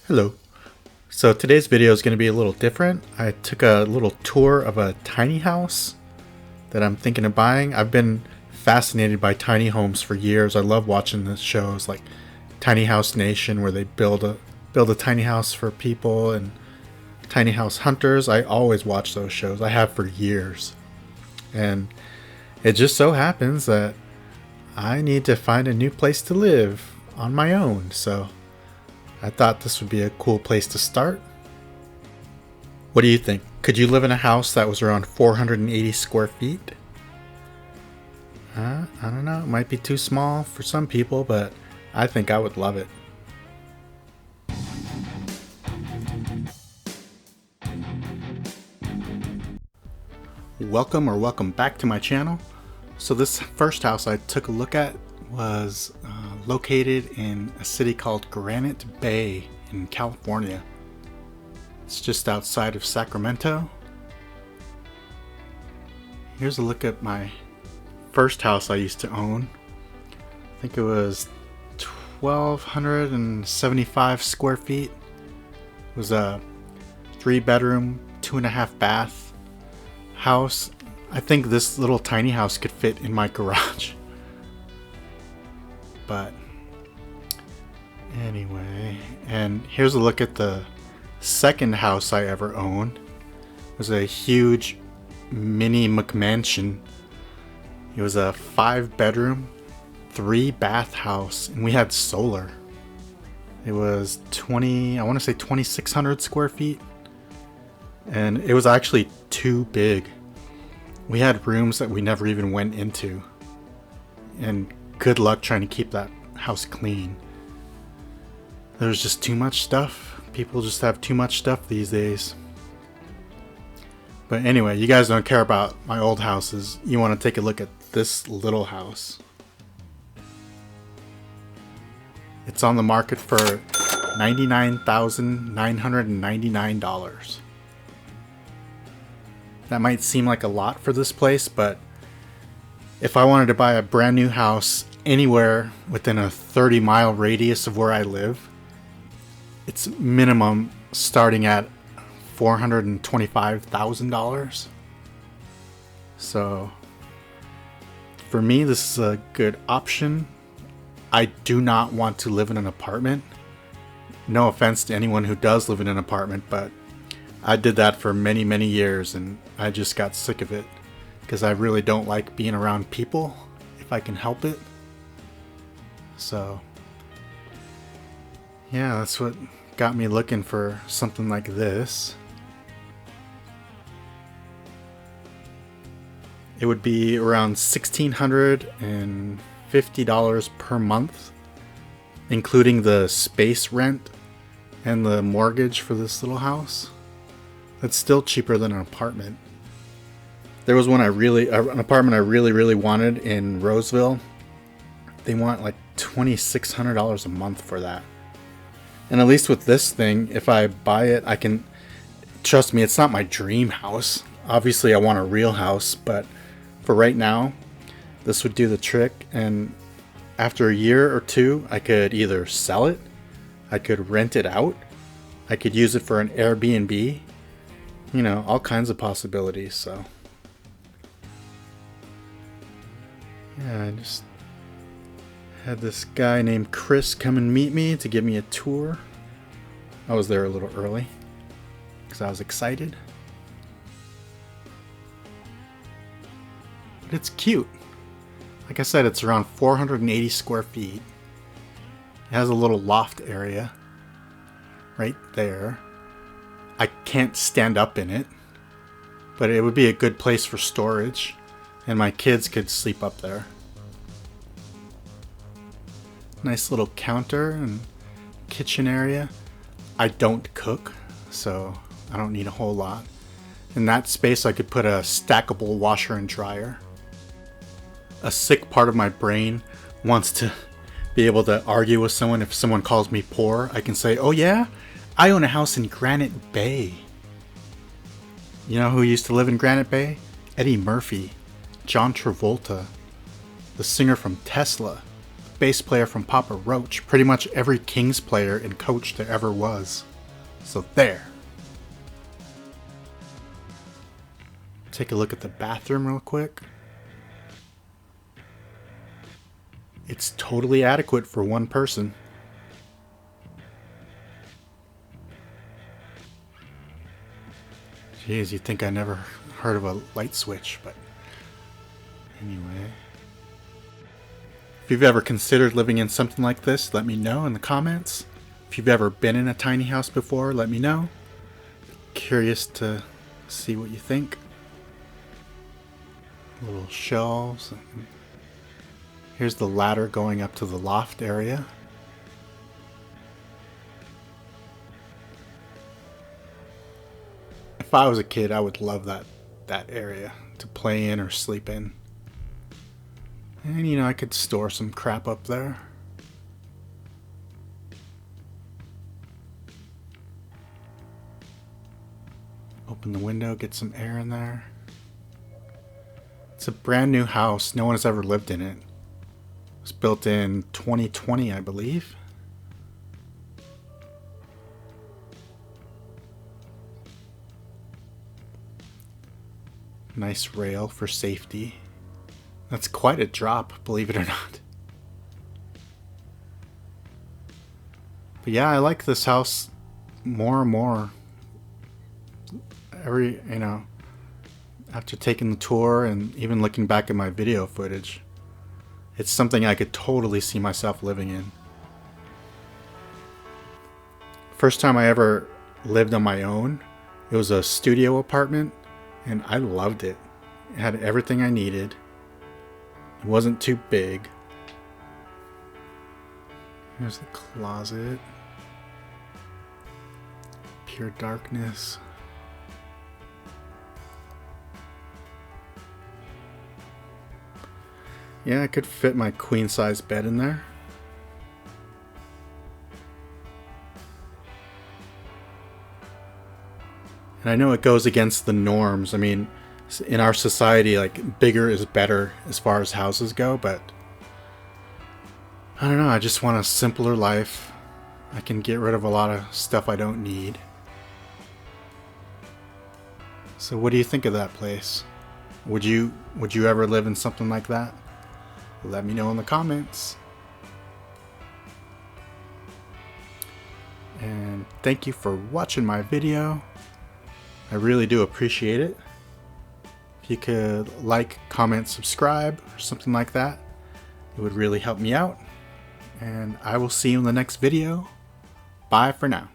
Hello. So today's video is going to be a little different. I took a little tour of a tiny house that I'm thinking of buying. I've been fascinated by tiny homes for years. I love watching the shows like Tiny House Nation where they build a tiny house for people, and Tiny House Hunters. I always watch those shows. I have for years. And it just so happens that I need to find a new place to live on my own. So I thought this would be a cool place to start. What do you think? Could you live in a house that was around 480 square feet? I don't know. It might be too small for some people, but I think I would love it. Welcome back to my channel. So this first house I took a look at was located in a city called Granite Bay in California. It's just outside of Sacramento. Here's a look at my first house I used to own. I think it was 1,275 square feet. It was a 3-bedroom, 2.5 bath house. I think this little tiny house could fit in my garage. But anyway, and here's a look at the second house I ever owned. It was a huge mini McMansion. It was a 5-bedroom, 3-bath house, and we had solar. It was 2,600 square feet, and it was actually too big. We had rooms that we never even went into, and good luck trying to keep that house clean. There's just too much stuff. People just have too much stuff these days. But anyway, you guys don't care about my old houses. You want to take a look at this little house. It's on the market for $99,999. That might seem like a lot for this place, but if I wanted to buy a brand new house anywhere within a 30-mile radius of where I live, it's minimum starting at $425,000. So for me, this is a good option. I do not want to live in an apartment. No offense to anyone who does live in an apartment, but I did that for many, many years and I just got sick of it. Because I really don't like being around people if I can help it. So yeah, that's what got me looking for something like this. It would be around $1,650 per month, including the space rent and the mortgage for this little house. That's still cheaper than an apartment. There was an apartment I really wanted in Roseville. They want like $2,600 a month for that. And at least with this thing, if I buy it, I can, trust me, it's not my dream house. Obviously I want a real house, but for right now, this would do the trick. And after a year or two, I could either sell it, I could rent it out, I could use it for an Airbnb, you know, all kinds of possibilities. So yeah, I just had this guy named Chris come and meet me to give me a tour. I was there a little early because I was excited. But it's cute. Like I said, it's around 480 square feet. It has a little loft area right there. I can't stand up in it, but it would be a good place for storage. And my kids could sleep up there. Nice little counter and kitchen area. I don't cook, so I don't need a whole lot. In that space, I could put a stackable washer and dryer. A sick part of my brain wants to be able to argue with someone. If someone calls me poor, I can say, oh yeah, I own a house in Granite Bay. You know who used to live in Granite Bay? Eddie Murphy. John Travolta, the singer from Tesla. bass player from Papa Roach, pretty much every Kings player and coach there ever was. So there. Take a look at the bathroom real quick. It's totally adequate for one person. Jeez, you'd think I never heard of a light switch, but anyway. If you've ever considered living in something like this, let me know in the comments. If you've ever been in a tiny house before, let me know. Curious to see what you think. Little shelves. Here's the ladder going up to the loft area. If I was a kid, I would love that area to play in or sleep in. And you know, I could store some crap up there. Open the window, get some air in there. It's a brand new house. No one has ever lived in it. It was built in 2020, I believe. Nice rail for safety. That's quite a drop, believe it or not. But yeah, I like this house more and more. After taking the tour and even looking back at my video footage, it's something I could totally see myself living in. First time I ever lived on my own, it was a studio apartment, and I loved it. It had everything I needed. It wasn't too big. Here's the closet. Pure darkness. Yeah, I could fit my queen size bed in there. And I know it goes against the norms. I mean, in our society, like, bigger is better as far as houses go, but I don't know, I just want a simpler life. I can get rid of a lot of stuff I don't need. So what do you think of that place? Would you ever live in something like that? Let me know in the comments. And thank you for watching my video. I really do appreciate it. If you could like, comment, subscribe, or something like that, it would really help me out. And I will see you in the next video. Bye for now.